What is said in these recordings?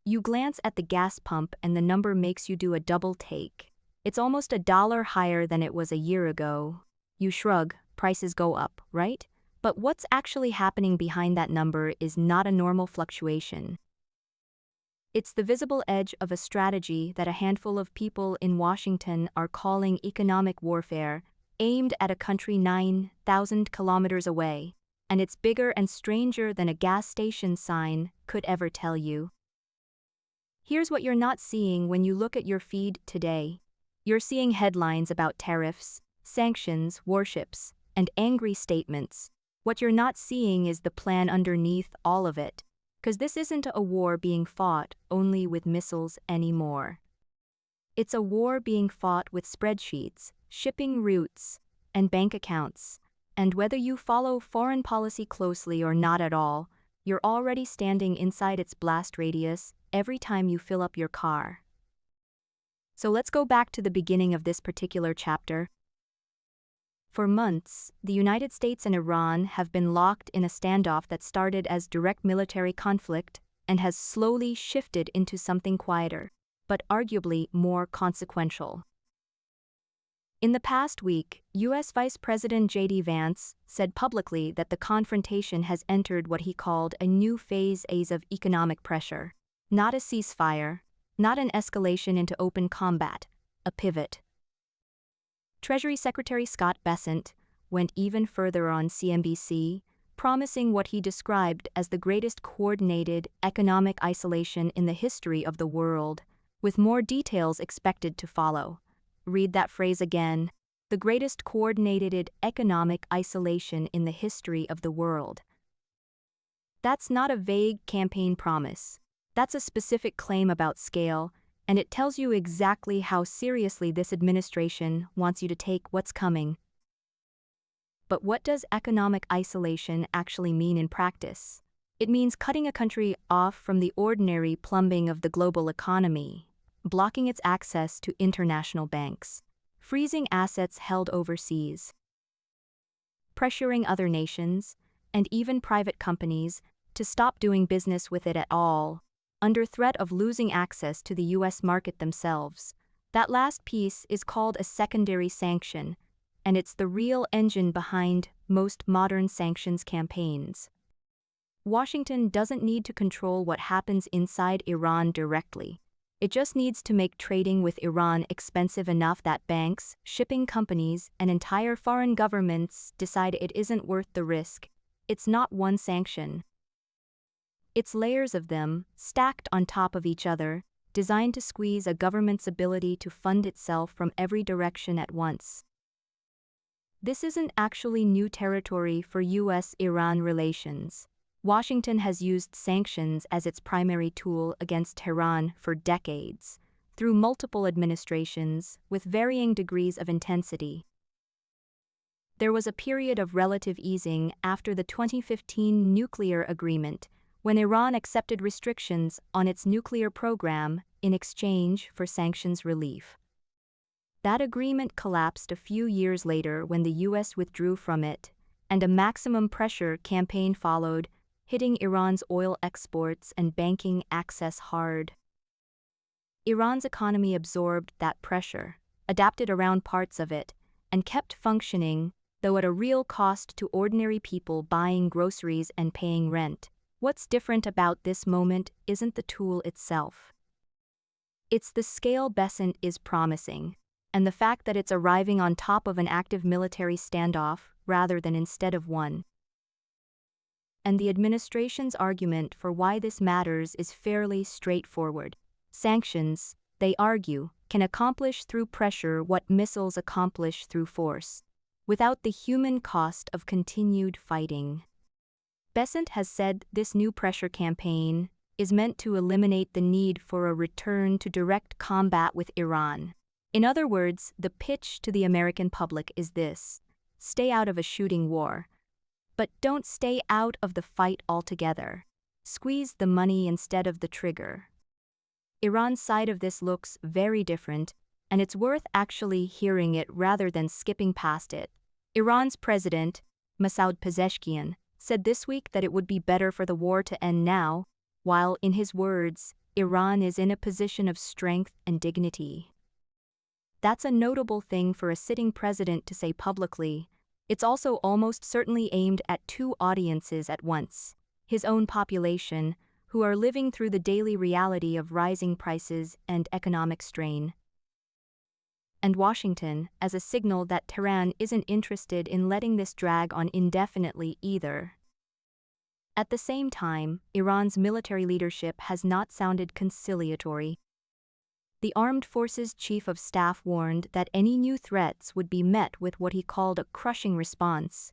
You glance at the gas pump and the number makes you do a double take. It's almost $1 higher than it was a year ago. You shrug, prices go up, right? But what's actually happening behind that number is not a normal fluctuation. It's the visible edge of a strategy that a handful of people in Washington are calling economic warfare, aimed at a country 9,000 kilometers away, and it's bigger and stranger than a gas station sign could ever tell you. Here's what you're not seeing when you look at your feed today. You're seeing headlines about tariffs, sanctions, warships, and angry statements. What you're not seeing is the plan underneath all of it, because this isn't a war being fought only with missiles anymore. It's a war being fought with spreadsheets, shipping routes, and bank accounts. And whether you follow foreign policy closely or not at all, you're already standing inside its blast radius every time you fill up your car. So let's go back to the beginning of this particular chapter. For months, the United States and Iran have been locked in a standoff that started as direct military conflict and has slowly shifted into something quieter, but arguably more consequential. In the past week, U.S. Vice President J.D. Vance said publicly that the confrontation has entered what he called a new phase of economic pressure. Not a ceasefire, not an escalation into open combat, a pivot. Treasury Secretary Scott Bessent went even further on CNBC, promising what he described as the greatest coordinated economic isolation in the history of the world, with more details expected to follow. Read that phrase again. The greatest coordinated economic isolation in the history of the world. That's not a vague campaign promise. That's a specific claim about scale, and it tells you exactly how seriously this administration wants you to take what's coming. But what does economic isolation actually mean in practice? It means cutting a country off from the ordinary plumbing of the global economy, blocking its access to international banks, freezing assets held overseas, pressuring other nations, and even private companies, to stop doing business with it at all, under threat of losing access to the U.S. market themselves. That last piece is called a secondary sanction, and it's the real engine behind most modern sanctions campaigns. Washington doesn't need to control what happens inside Iran directly. It just needs to make trading with Iran expensive enough that banks, shipping companies, and entire foreign governments decide it isn't worth the risk. It's not one sanction. It's layers of them, stacked on top of each other, designed to squeeze a government's ability to fund itself from every direction at once. This isn't actually new territory for U.S.-Iran relations. Washington has used sanctions as its primary tool against Tehran for decades, through multiple administrations, with varying degrees of intensity. There was a period of relative easing after the 2015 nuclear agreement, when Iran accepted restrictions on its nuclear program in exchange for sanctions relief. That agreement collapsed a few years later when the U.S. withdrew from it, and a maximum pressure campaign followed, hitting Iran's oil exports and banking access hard. Iran's economy absorbed that pressure, adapted around parts of it, and kept functioning, though at a real cost to ordinary people buying groceries and paying rent. What's different about this moment isn't the tool itself. It's the scale Bessent is promising, and the fact that it's arriving on top of an active military standoff rather than instead of one. And the administration's argument for why this matters is fairly straightforward. Sanctions, they argue, can accomplish through pressure what missiles accomplish through force, without the human cost of continued fighting. Bessent has said this new pressure campaign is meant to eliminate the need for a return to direct combat with Iran. In other words, the pitch to the American public is this: stay out of a shooting war, but don't stay out of the fight altogether. Squeeze the money instead of the trigger. Iran's side of this looks very different, and it's worth actually hearing it rather than skipping past it. Iran's president, Masoud Pezeshkian, said this week that it would be better for the war to end now, while, in his words, Iran is in a position of strength and dignity. That's a notable thing for a sitting president to say publicly. It's also almost certainly aimed at two audiences at once: his own population, who are living through the daily reality of rising prices and economic strain, and Washington, as a signal that Tehran isn't interested in letting this drag on indefinitely either. At the same time, Iran's military leadership has not sounded conciliatory. The Armed Forces Chief of Staff warned that any new threats would be met with what he called a crushing response,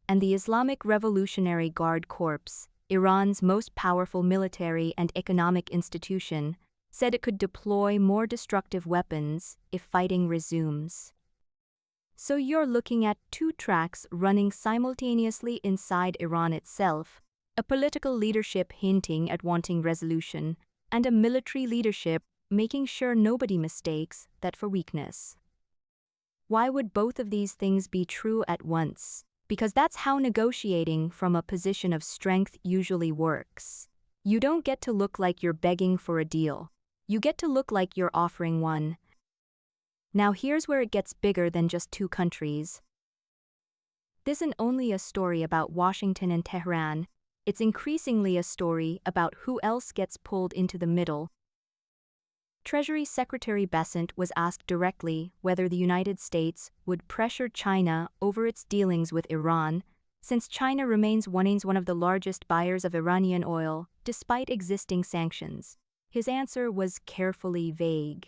and the Islamic Revolutionary Guard Corps, Iran's most powerful military and economic institution, said it could deploy more destructive weapons if fighting resumes. So you're looking at two tracks running simultaneously inside Iran itself: a political leadership hinting at wanting resolution, and a military leadership making sure nobody mistakes that for weakness. Why would both of these things be true at once? Because that's how negotiating from a position of strength usually works. You don't get to look like you're begging for a deal. You get to look like you're offering one. Now here's where it gets bigger than just two countries. This isn't only a story about Washington and Tehran, it's increasingly a story about who else gets pulled into the middle. Treasury Secretary Bessent was asked directly whether the United States would pressure China over its dealings with Iran, since China remains one of the largest buyers of Iranian oil despite existing sanctions. His answer was carefully vague.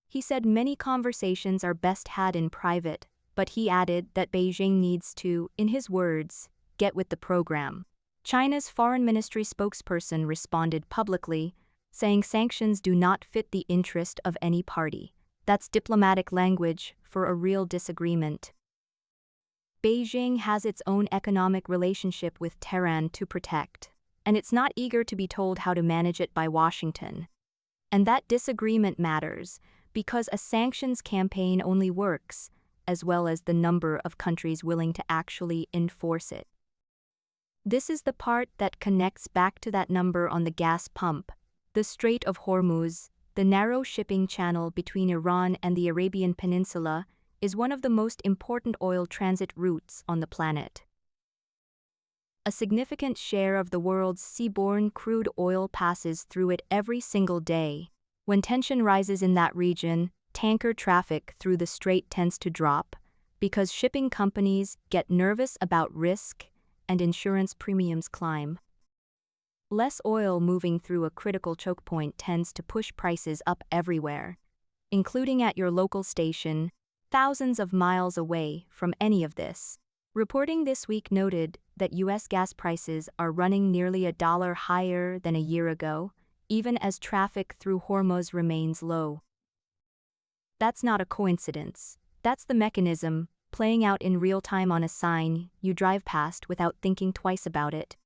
He said many conversations are best had in private, but he added that Beijing needs to, in his words, get with the program. China's foreign ministry spokesperson responded publicly, saying sanctions do not fit the interest of any party. That's diplomatic language for a real disagreement. Beijing has its own economic relationship with Tehran to protect, and it's not eager to be told how to manage it by Washington. And that disagreement matters, because a sanctions campaign only works, as well as the number of countries willing to actually enforce it. This is the part that connects back to that number on the gas pump. The Strait of Hormuz, the narrow shipping channel between Iran and the Arabian Peninsula, is one of the most important oil transit routes on the planet. A significant share of the world's seaborne crude oil passes through it every single day. When tension rises in that region, tanker traffic through the strait tends to drop, because shipping companies get nervous about risk and insurance premiums climb. Less oil moving through a critical choke point tends to push prices up everywhere, including at your local station, thousands of miles away from any of this. Reporting this week noted that U.S. gas prices are running nearly $1 higher than a year ago, even as traffic through Hormuz remains low. That's not a coincidence. That's the mechanism, playing out in real time on a sign you drive past without thinking twice about it.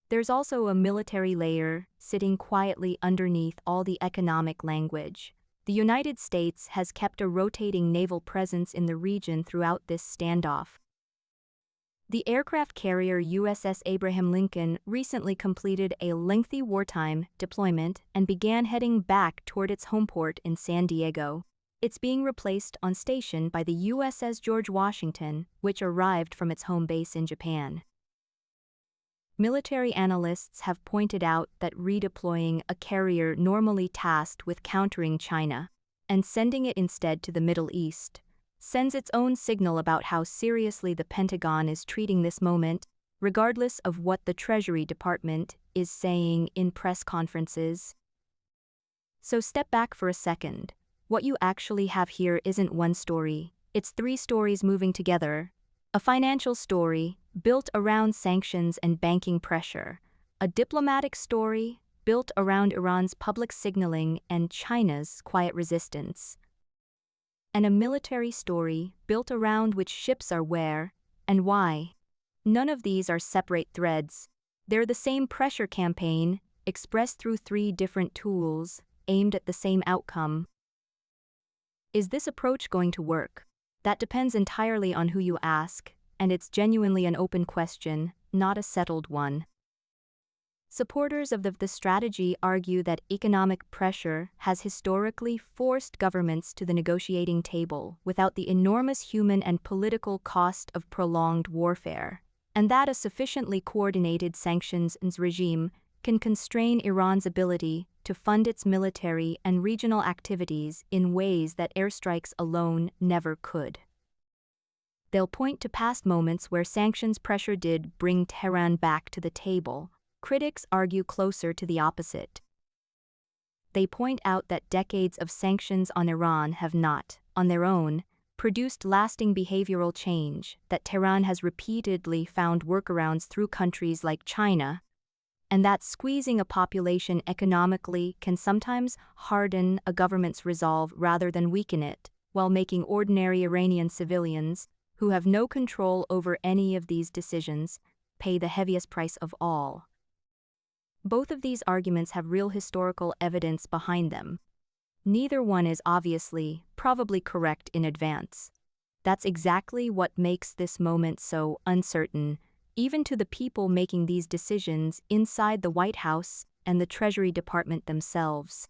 There's also a military layer sitting quietly underneath all the economic language. The United States has kept a rotating naval presence in the region throughout this standoff. The aircraft carrier USS Abraham Lincoln recently completed a lengthy wartime deployment and began heading back toward its home port in San Diego. It's being replaced on station by the USS George Washington, which arrived from its home base in Japan. Military analysts have pointed out that redeploying a carrier normally tasked with countering China and sending it instead to the Middle East sends its own signal about how seriously the Pentagon is treating this moment, regardless of what the Treasury Department is saying in press conferences. So step back for a second. What you actually have here isn't one story, it's three stories moving together. A financial story built around sanctions and banking pressure, a diplomatic story built around Iran's public signaling and China's quiet resistance, and a military story built around which ships are where and why. None of these are separate threads. They're the same pressure campaign, expressed through three different tools, aimed at the same outcome. Is this approach going to work? That depends entirely on who you ask, and it's genuinely an open question, not a settled one. Supporters of the strategy argue that economic pressure has historically forced governments to the negotiating table without the enormous human and political cost of prolonged warfare, and that a sufficiently coordinated sanctions regime can constrain Iran's ability to fund its military and regional activities in ways that airstrikes alone never could. They'll point to past moments where sanctions pressure did bring Tehran back to the table. Critics argue closer to the opposite. They point out that decades of sanctions on Iran have not, on their own, produced lasting behavioral change, that Tehran has repeatedly found workarounds through countries like China, and that squeezing a population economically can sometimes harden a government's resolve rather than weaken it, while making ordinary Iranian civilians, who have no control over any of these decisions, pay the heaviest price of all. Both of these arguments have real historical evidence behind them. Neither one is probably correct in advance. That's exactly what makes this moment so uncertain, even to the people making these decisions inside the White House and the Treasury Department themselves.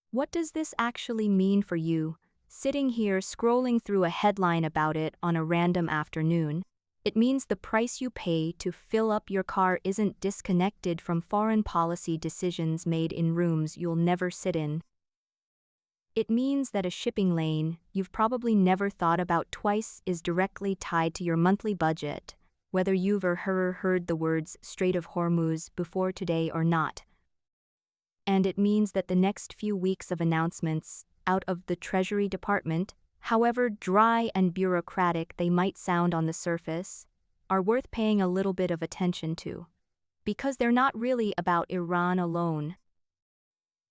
What does this actually mean for you, sitting here scrolling through a headline about it on a random afternoon? It means the price you pay to fill up your car isn't disconnected from foreign policy decisions made in rooms you'll never sit in. It means that a shipping lane you've probably never thought about twice is directly tied to your monthly budget, whether you've heard the words Strait of Hormuz before today or not. And it means that the next few weeks of announcements out of the Treasury Department, however dry and bureaucratic they might sound on the surface, are worth paying a little bit of attention to. Because they're not really about Iran alone.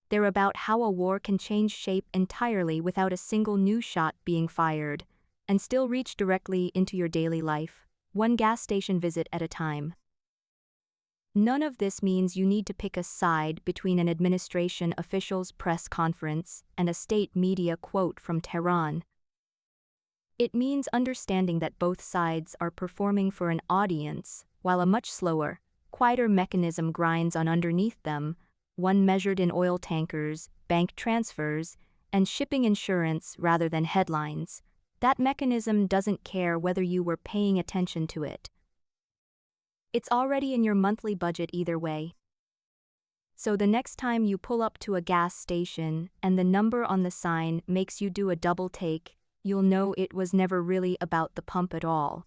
They're about how a war can change shape entirely without a single new shot being fired, and still reach directly into your daily life, one gas station visit at a time. None of this means you need to pick a side between an administration official's press conference and a state media quote from Tehran. It means understanding that both sides are performing for an audience, while a much slower, quieter mechanism grinds on underneath them, one measured in oil tankers, bank transfers, and shipping insurance rather than headlines. That mechanism doesn't care whether you were paying attention to it. It's already in your monthly budget either way. So the next time you pull up to a gas station and the number on the sign makes you do a double take, you'll know it was never really about the pump at all.